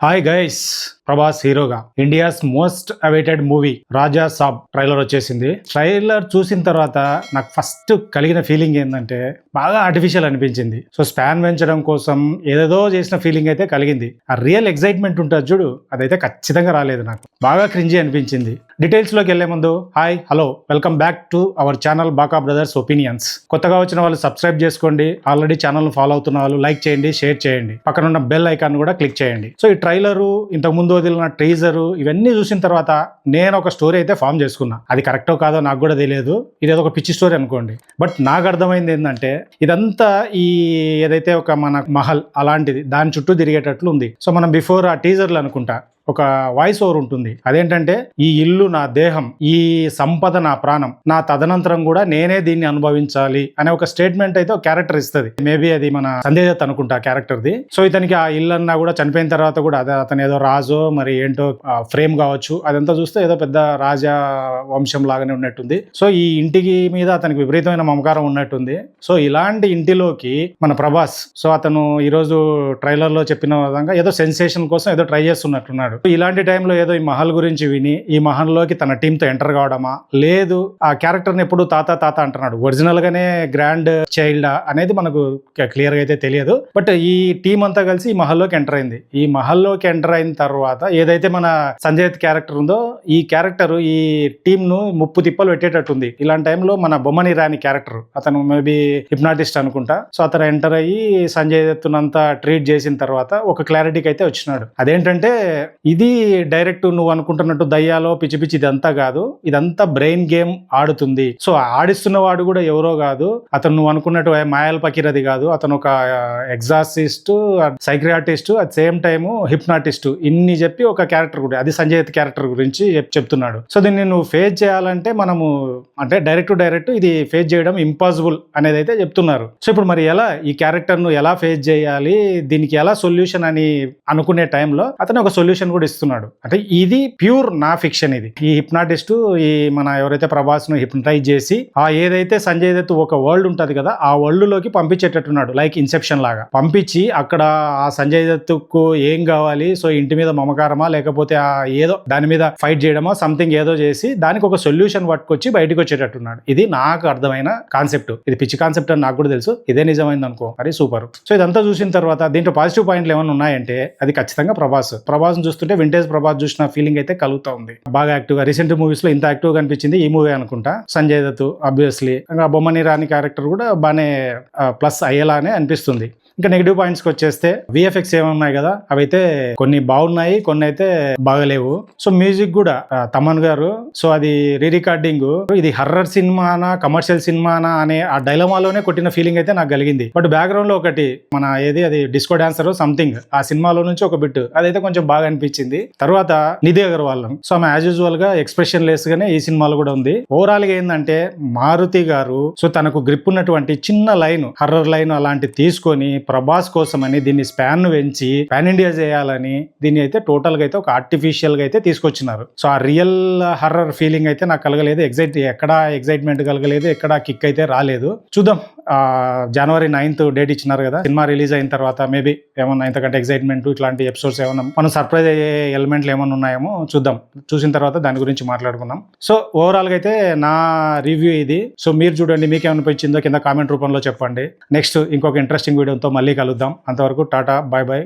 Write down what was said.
Hi guys, Prabhas హీరోగా India's most awaited movie రాజా సాబ్ trailer వచ్చేసింది. Trailer చూసిన తర్వాత నాకు ఫస్ట్ కలిగిన ఫీలింగ్ ఏంటంటే బాగా ఆర్టిఫిషియల్ అనిపించింది. సో స్పాన్ పెంచడం కోసం ఏదేదో చేసిన ఫీలింగ్ అయితే కలిగింది. ఆ రియల్ ఎక్సైట్మెంట్ ఉంటుంది చూడు, అదైతే ఖచ్చితంగా రాలేదు. నాకు బాగా క్రింజీ అనిపించింది. డీటెయిల్స్ లోకి వెళ్లే ముందు hi hello welcome back to our channel బాకా బ్రదర్స్ ఒపీనియన్స్. కొత్తగా వచ్చిన వాళ్ళు సబ్స్క్రైబ్ చేసుకోండి. ఆల్రెడీ ఛానల్ ఫాలో అవుతున్న వాళ్ళు లైక్ చేయండి, షేర్ చేయండి, పక్కన ఉన్న బెల్ ఐకాన్ కూడా క్లిక్ చేయండి. సో ఈ ట్రైలరు, ఇంతకు ముందు వదిలిన ట్రీజరు, ఇవన్నీ చూసిన తర్వాత నేను ఒక స్టోరీ అయితే ఫామ్ చేసుకున్నా. అది కరెక్టో కాదో నాకు కూడా తెలియదు, ఇదేదో ఒక పిచ్చి స్టోరీ అనుకోండి. బట్ నాకు అర్థమైంది ఏంటంటే ఇదంతా ఈ ఏదైతే ఒక మన మహల్ అలాంటిది దాని చుట్టూ తిరిగేటట్లు ఉంది. సో మనం బిఫోర్ ఆ టీజర్లు అనుకుంటా ఒక వాయిస్ ఓవర్ ఉంటుంది. అదేంటంటే ఈ ఇల్లు నా దేహం, ఈ సంపద నా ప్రాణం, నా తదనంతరం కూడా నేనే దీన్ని అనుభవించాలి అనే ఒక స్టేట్మెంట్ అయితే ఒక క్యారెక్టర్ ఇస్తుంది. మేబీ అది మన సంజయ్ దత్ అనుకుంటా క్యారెక్టర్ది. సో ఇతనికి ఆ ఇల్లు అన్నా కూడా చనిపోయిన తర్వాత కూడా అదే అతను ఏదో రాజో మరి ఏంటో ఫ్రేమ్ కావచ్చు, అదంతా చూస్తే ఏదో పెద్ద రాజా వంశం లాగానే ఉన్నట్టుంది. సో ఈ ఇంటికి మీద అతనికి విపరీతమైన మమకారం ఉన్నట్టుంది. సో ఇలాంటి ఇంటిలోకి మన ప్రభాస్, సో అతను ఈరోజు ట్రైలర్ లో చెప్పిన విధంగా ఏదో సెన్సేషన్ కోసం ఏదో ట్రై చేస్తున్నట్టున్నాడు. ఇలాంటి టైంలో ఏదో ఈ మహల్ గురించి విని ఈ మహల్లోకి తన టీమ్ తో ఎంటర్ కావడమా, లేదు ఆ క్యారెక్టర్ ని ఎప్పుడు తాత తాత అంటున్నాడు, ఒరిజినల్ గానే గ్రాండ్ చైల్డ్ అనేది మనకు క్లియర్ గా అయితే తెలియదు. బట్ ఈ టీం అంతా కలిసి ఈ మహల్లోకి ఎంటర్ అయింది. ఈ మహల్లోకి ఎంటర్ అయిన తర్వాత ఏదైతే మన సంజయ్ క్యారెక్టర్ ఉందో, ఈ క్యారెక్టర్ ఈ టీమ్ ను ముప్పు తిప్పలు పెట్టేటట్టుంది. ఇలాంటి టైంలో మన బొమ్మని రాని క్యారెక్టర్, అతను మేబీ హిప్నాటిస్ట్ అనుకుంటా. సో అతను ఎంటర్ అయ్యి సంజయ్ దత్తునంతా ట్రీట్ చేసిన తర్వాత ఒక క్లారిటీకి అయితే వచ్చినాడు. అదేంటంటే ఇది డైరెక్ట్ నువ్వు అనుకుంటున్నట్టు దయ్యాలో పిచ్చి పిచ్చి ఇదంతా కాదు, ఇదంతా బ్రెయిన్ గేమ్ ఆడుతుంది. సో ఆడిస్తున్న వాడు కూడా ఎవరో కాదు, అతను నువ్వు అనుకున్నట్టు మాయల్ పకీరది కాదు, అతను ఒక Exorcist, psychiatrist, at same time hypnotist. ఇన్ని చెప్పి ఒక క్యారెక్టర్ కూడా, అది సంజయ్ క్యారెక్టర్ గురించి చెప్తున్నాడు. సో దీన్ని నువ్వు ఫేస్ చేయాలంటే మనము అంటే డైరెక్ట్ ఇది ఫేస్ చేయడం ఇంపాసిబుల్ అనేది అయితే చెప్తున్నారు. సో ఇప్పుడు మరి ఎలా ఈ క్యారెక్టర్ ను ఎలా ఫేస్ చేయాలి, దీనికి ఎలా సొల్యూషన్ అని అనుకునే టైంలో అతను ఒక సొల్యూషన్ కూడా ఇస్తున్నాడు. అంటే ఇది ప్యూర్ నా ఫిక్షన్. ఇది ఈ హిప్నాటిస్ట్ ఈ మన ఎవరైతే ప్రభాస్ ను హిప్నటైజ్ చేసి ఆ ఏదైతే సంజయ్ దత్ ఒక వరల్డ్ ఉంటది కదా, ఆ వరల్డ్ లోకి పంపించేటట్టున్నాడు. లైక్ ఇన్సెప్షన్ లాగా పంపించి అక్కడ ఆ సంజయ్ దత్ కు ఏం కావాలి, సో ఇంటి మీద మమకారమా లేకపోతే ఆ ఏదో దాని మీద ఫైట్ చేయడమా సంథింగ్ ఏదో చేసి దానికి ఒక సొల్యూషన్ పట్టుకొచ్చి బయటకు వచ్చేటట్టున్నాడు. ఇది నాకు అర్థమైన కాన్సెప్ట్. ఇది పిచ్చి కాన్సెప్ట్ అని నాకు కూడా తెలుసు. ఇదే నిజమైంది అనుకో, మరి సూపర్. సో ఇదంతా చూసిన తర్వాత దీంట్లో పాజిటివ్ పాయింట్లు ఏమైనా ఉన్నాయంటే అది ఖచ్చితంగా ప్రభాస్ చూస్తుంటే వింటేజ్ ప్రభాస్ చూసిన ఫీలింగ్ అయితే కలుగుతా ఉంది. బాగా యాక్టివ్ గా రీసెంట్ మూవీస్ లో ఇంత యాక్టివ్ గా అనిపించింది ఈ మూవీ అనుకుంటా. సంజయ్ దత్ ఆబ్వియస్లీ, బొమ్మని రాని క్యారెక్టర్ కూడా బాగానే ప్లస్ అయ్యేలానే అనిపిస్తుంది. ఇంకా నెగిటివ్ పాయింట్స్కి వచ్చేస్తే విఎఫ్ఎక్స్ ఏమున్నాయి కదా, అవైతే కొన్ని బాగున్నాయి, కొన్ని అయితే బాగలేవు. సో మ్యూజిక్ కూడా తమన్ గారు, సో అది రీ రికార్డింగ్, ఇది హర్రర్ సినిమానా కమర్షియల్ సినిమానా అనే ఆ డైలమాలోనే కొట్టిన ఫీలింగ్ అయితే నాకు కలిగింది. బట్ బ్యాక్గ్రౌండ్ లో ఒకటి మన ఏది అది డిస్కో డాన్సర్ సంథింగ్ ఆ సినిమాలో నుంచి ఒక బిట్ అదైతే కొంచెం బాగా అనిపించింది. తర్వాత నిధి అగర్వాల్, సో ఆమె యాజ్ యూజువల్ గా ఎక్స్ప్రెషన్ లెస్ గానే ఈ సినిమాలో కూడా ఉంది. ఓవరాల్ గా ఏంటంటే మారుతి గారు సో తనకు గ్రిప్ ఉన్నటువంటి చిన్న లైన్, హర్రర్ లైన్ అలాంటి తీసుకొని ప్రభాస్ కోసం అని దీన్ని స్పాన్ పెంచి పాన్ ఇండియా చేయాలని దీన్ని అయితే టోటల్ గా అయితే ఒక ఆర్టిఫిషియల్ గా అయితే తీసుకొచ్చినారు. సో ఆ రియల్ హర్రర్ ఫీలింగ్ అయితే నాకు కలగలేదు. ఎక్కడా ఎగ్జైట్మెంట్ కలగలేదు, ఎక్కడా కిక్ అయితే రాలేదు. చూద్దాం, జనవరి 9th డేట్ ఇచ్చినారు కదా, సినిమా రిలీజ్ అయిన తర్వాత మేబీ ఏమన్నా ఇంతకంటే ఎగ్జైట్మెంట్ ఇట్లాంటి ఎపిసోడ్స్ ఏమన్నా మనం సర్ప్రైజ్ అయ్యే ఎలిమెంట్లు ఏమన్నా ఉన్నాయేమో చూద్దాం. చూసిన తర్వాత దాని గురించి మాట్లాడుకుందాం. సో ఓవరాల్ గా అయితే నా రివ్యూ ఇది. సో మీరు చూడండి, మీకేమనిపించిందో కింద కామెంట్ రూపంలో చెప్పండి. నెక్స్ట్ ఇంకొక ఇంట్రెస్టింగ్ వీడియోతో మళ్ళీ కలుద్దాం. అంతవరకు టాటా, బాయ్ బాయ్.